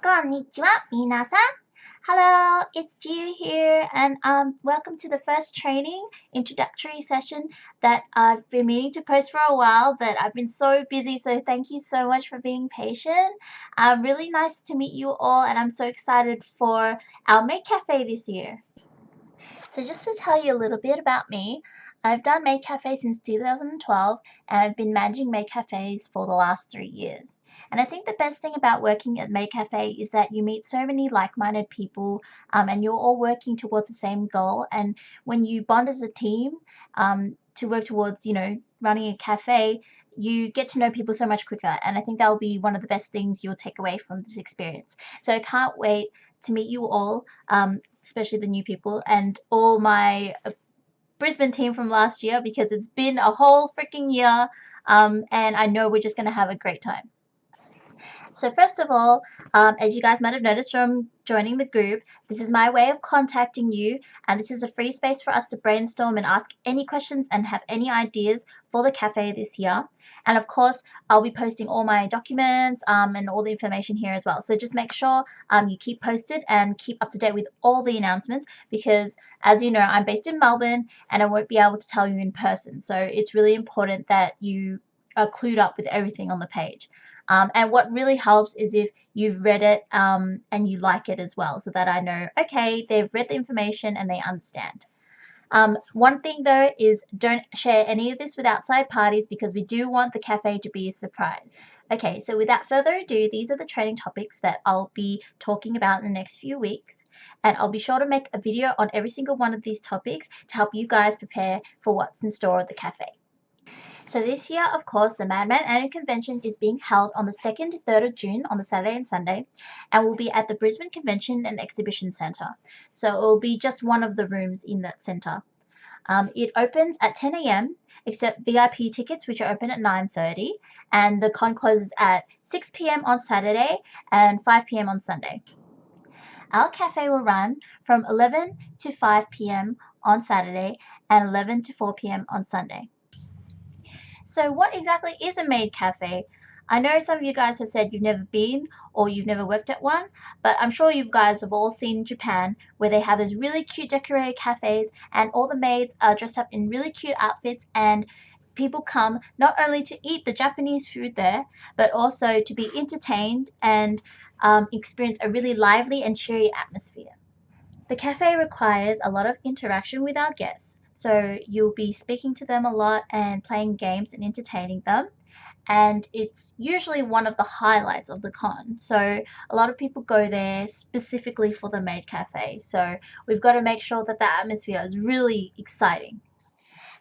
Konnichiwa, minasan. Hello, it's Gia here, and welcome to the first training introductory session that I've been meaning to post for a while, but I've been so busy, so thank you so much for being patient. Really nice to meet you all, and I'm so excited for our Maid Cafe this year. So just to tell you a little bit about me, I've done Maid Cafe since 2012, and I've been managing Maid Cafes for the last 3 years. And I think the best thing about working at Maid Cafe is that you meet so many like-minded people, and you're all working towards the same goal. And when you bond as a team, to work towards, running a cafe, you get to know people so much quicker. And I think that will be one of the best things you'll take away from this experience. So I can't wait to meet you all, especially the new people, and all my Brisbane team from last year, because it's been a whole freaking year, and I know we're just going to have a great time. So first of all, as you guys might have noticed from joining the group, this is my way of contacting you, and this is a free space for us to brainstorm and ask any questions and have any ideas for the cafe this year. And of course, I'll be posting all my documents and all the information here as well. So just make sure you keep posted and keep up to date with all the announcements, because as you know, I'm based in Melbourne and I won't be able to tell you in person. So it's really important that you are clued up with everything on the page. And what really helps is if you've read it and you like it as well, so that I know, okay, they've read the information and they understand. One thing though is don't share any of this with outside parties, because we do want the cafe to be a surprise. Okay, so without further ado, these are the training topics that I'll be talking about in the next few weeks. And I'll be sure to make a video on every single one of these topics to help you guys prepare for what's in store at the cafe. So this year, of course, the Madman Annual Convention is being held on the 2nd to 3rd of June on the Saturday and Sunday, and will be at the Brisbane Convention and Exhibition Centre. So it will be just one of the rooms in that centre. It opens at 10 a.m. except VIP tickets, which are open at 9:30, and the con closes at 6 p.m. on Saturday and 5 p.m. on Sunday. Our cafe will run from 11 to 5 p.m. on Saturday and 11 to 4 p.m. on Sunday. So what exactly is a maid cafe? I know some of you guys have said you've never been or you've never worked at one, but I'm sure you guys have all seen Japan, where they have those really cute decorated cafes and all the maids are dressed up in really cute outfits, and people come not only to eat the Japanese food there, but also to be entertained and experience a really lively and cheery atmosphere. The cafe requires a lot of interaction with our guests, so you'll be speaking to them a lot and playing games and entertaining them. And it's usually one of the highlights of the con. So a lot of people go there specifically for the Maid Cafe. So we've got to make sure that the atmosphere is really exciting.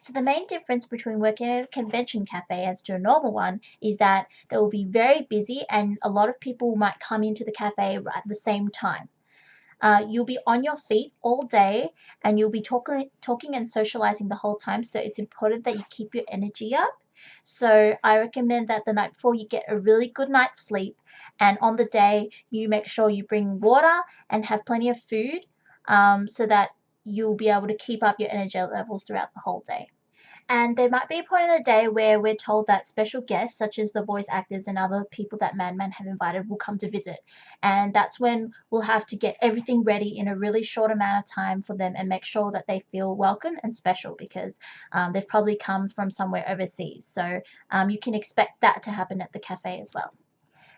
So the main difference between working at a convention cafe as to a normal one is that they will be very busy and a lot of people might come into the cafe at the same time. You'll be on your feet all day and you'll be talking and socializing the whole time. So it's important that you keep your energy up. So I recommend that the night before you get a really good night's sleep, and on the day you make sure you bring water and have plenty of food, so that you'll be able to keep up your energy levels throughout the whole day. And there might be a point in the day where we're told that special guests, such as the voice actors and other people that Madman have invited, will come to visit. And that's when we'll have to get everything ready in a really short amount of time for them and make sure that they feel welcome and special, because they've probably come from somewhere overseas. So you can expect that to happen at the cafe as well.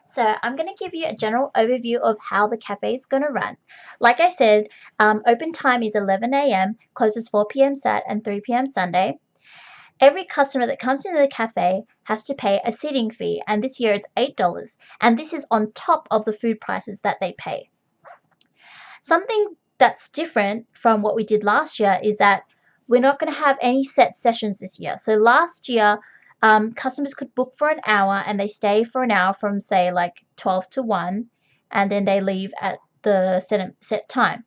So I'm going to give you a general overview of how the cafe is going to run. Like I said, open time is 11 a.m., closes 4 p.m. Sat and 3 p.m. Sunday. Every customer that comes into the cafe has to pay a seating fee, and this year it's $8, and this is on top of the food prices that they pay. Something that's different from what we did last year is that we're not going to have any set sessions this year. So last year, customers could book for an hour and they stay for an hour from, say, like 12 to 1, and then they leave at the set time.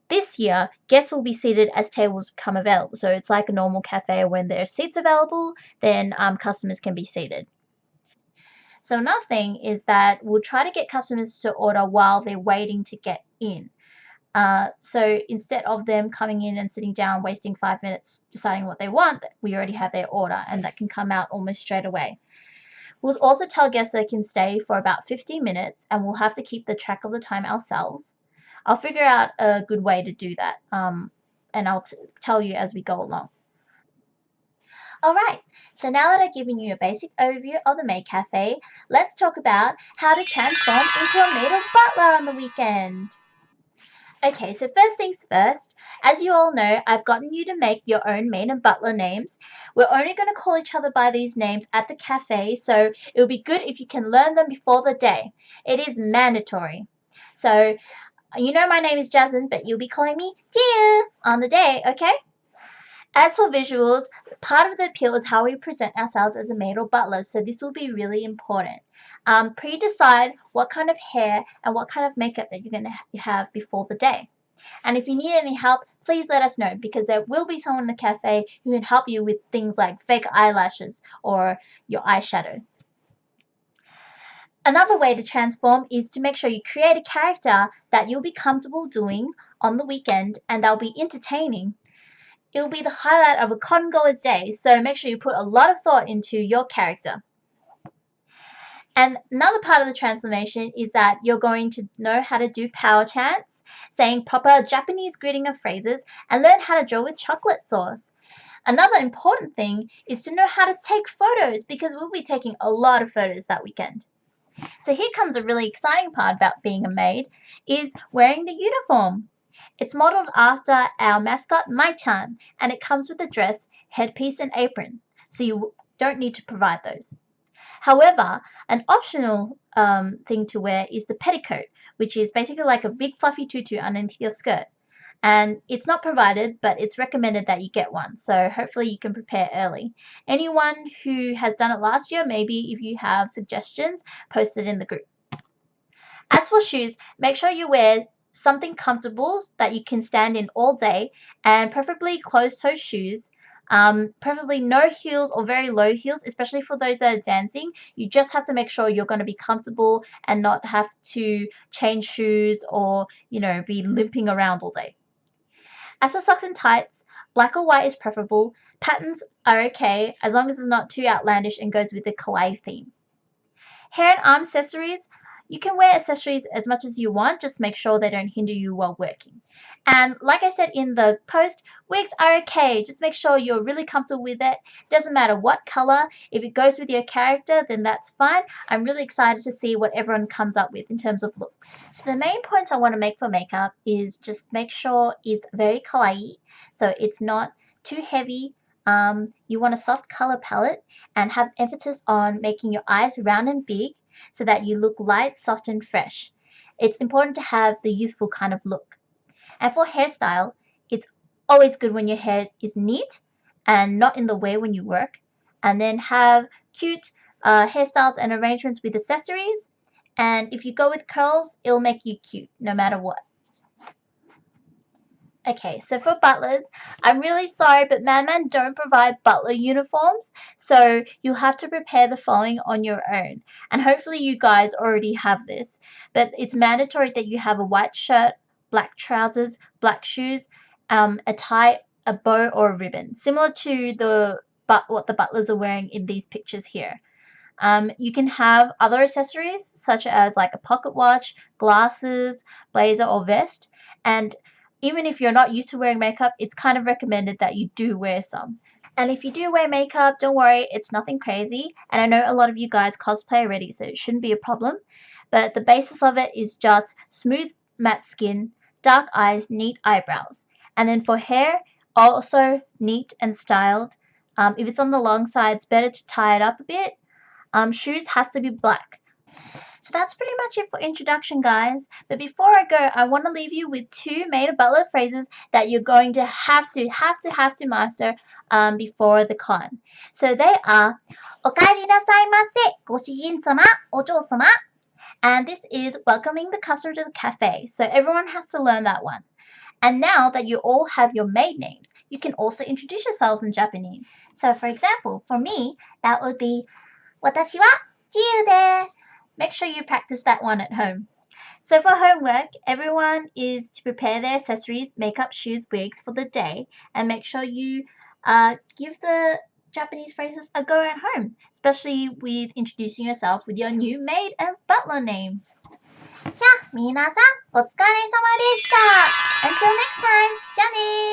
This year, guests will be seated as tables become available. So it's like a normal cafe. When there's seats available, then customers can be seated. So another thing is that we'll try to get customers to order while they're waiting to get in. So instead of them coming in and sitting down, wasting 5 minutes deciding what they want, we already have their order, and that can come out almost straight away. We'll also tell guests they can stay for about 15 minutes, and we'll have to keep the track of the time ourselves. I'll figure out a good way to do that, and I'll tell you as we go along. Alright, so now that I've given you a basic overview of the Maid Cafe, let's talk about how to transform into a maid or butler on the weekend. Okay, so first things first, as you all know, I've gotten you to make your own maid and butler names. We're only going to call each other by these names at the cafe, so it would be good if you can learn them before the day. It is mandatory. So, you know my name is Jasmine, but you'll be calling me Dear on the day, okay? As for visuals, part of the appeal is how we present ourselves as a maid or butler, so this will be really important. Pre-decide what kind of hair and what kind of makeup that you're going to have before the day. And if you need any help, please let us know, because there will be someone in the cafe who can help you with things like fake eyelashes or your eyeshadow. Another way to transform is to make sure you create a character that you'll be comfortable doing on the weekend and they'll be entertaining. It will be the highlight of a cotton goer's day, so make sure you put a lot of thought into your character. And another part of the transformation is that you're going to know how to do power chants, saying proper Japanese greeting of phrases, and learn how to draw with chocolate sauce. Another important thing is to know how to take photos, because we'll be taking a lot of photos that weekend. So here comes a really exciting part about being a maid, is wearing the uniform. It's modeled after our mascot, Mai-chan, and it comes with a dress, headpiece, and apron, so you don't need to provide those. However, an optional thing to wear is the petticoat, which is basically like a big fluffy tutu underneath your skirt. And it's not provided, but it's recommended that you get one, so hopefully you can prepare early. Anyone who has done it last year, maybe if you have suggestions, post it in the group. As for shoes, make sure you wear something comfortable that you can stand in all day, and preferably closed-toe shoes. Preferably no heels or very low heels, especially for those that are dancing. You just have to make sure you're going to be comfortable and not have to change shoes or, be limping around all day. As for socks and tights, black or white is preferable. Patterns are okay as long as it's not too outlandish and goes with the kawaii theme. Hair and arm accessories, you can wear accessories as much as you want, just make sure they don't hinder you while working. And like I said in the post, wigs are okay, just make sure you're really comfortable with it. Doesn't matter what color, if it goes with your character, then that's fine. I'm really excited to see what everyone comes up with in terms of looks. So the main points I want to make for makeup is just make sure it's very kawaii, so it's not too heavy. You want a soft color palette and have emphasis on making your eyes round and big so that you look light, soft, and fresh. It's important to have the youthful kind of look. And for hairstyle, it's always good when your hair is neat and not in the way when you work. And then have cute hairstyles and arrangements with accessories. And if you go with curls, it'll make you cute no matter what. Okay, so for butlers, I'm really sorry, but Man don't provide butler uniforms, so you'll have to prepare the following on your own. And hopefully you guys already have this, but it's mandatory that you have a white shirt, black trousers, black shoes, a tie, a bow, or a ribbon, similar to what the butlers are wearing in these pictures here. You can have other accessories such as like a pocket watch, glasses, blazer, or vest, and even if you're not used to wearing makeup, it's kind of recommended that you do wear some. And if you do wear makeup, don't worry, it's nothing crazy. And I know a lot of you guys cosplay already, so it shouldn't be a problem. But the basis of it is just smooth matte skin, dark eyes, neat eyebrows. And then for hair, also neat and styled. If it's on the long side, it's better to tie it up a bit. Shoes has to be black. So that's pretty much it for introduction, guys. But before I go, I want to leave you with two maid or butler phrases that you're going to have to master before the con. So they are お帰りなさいませ、ご主人様、お嬢様. And this is welcoming the customer to the cafe. So everyone has to learn that one. And now that you all have your maid names, you can also introduce yourselves in Japanese. So for example, for me, that would be 私は自由です. Make sure you practice that one at home. So for homework, everyone is to prepare their accessories, makeup, shoes, wigs for the day, and make sure you give the Japanese phrases a go at home, especially with introducing yourself with your new maid and butler name. じゃあ、皆さん、お疲れ様でした。Until next time, じゃあねー。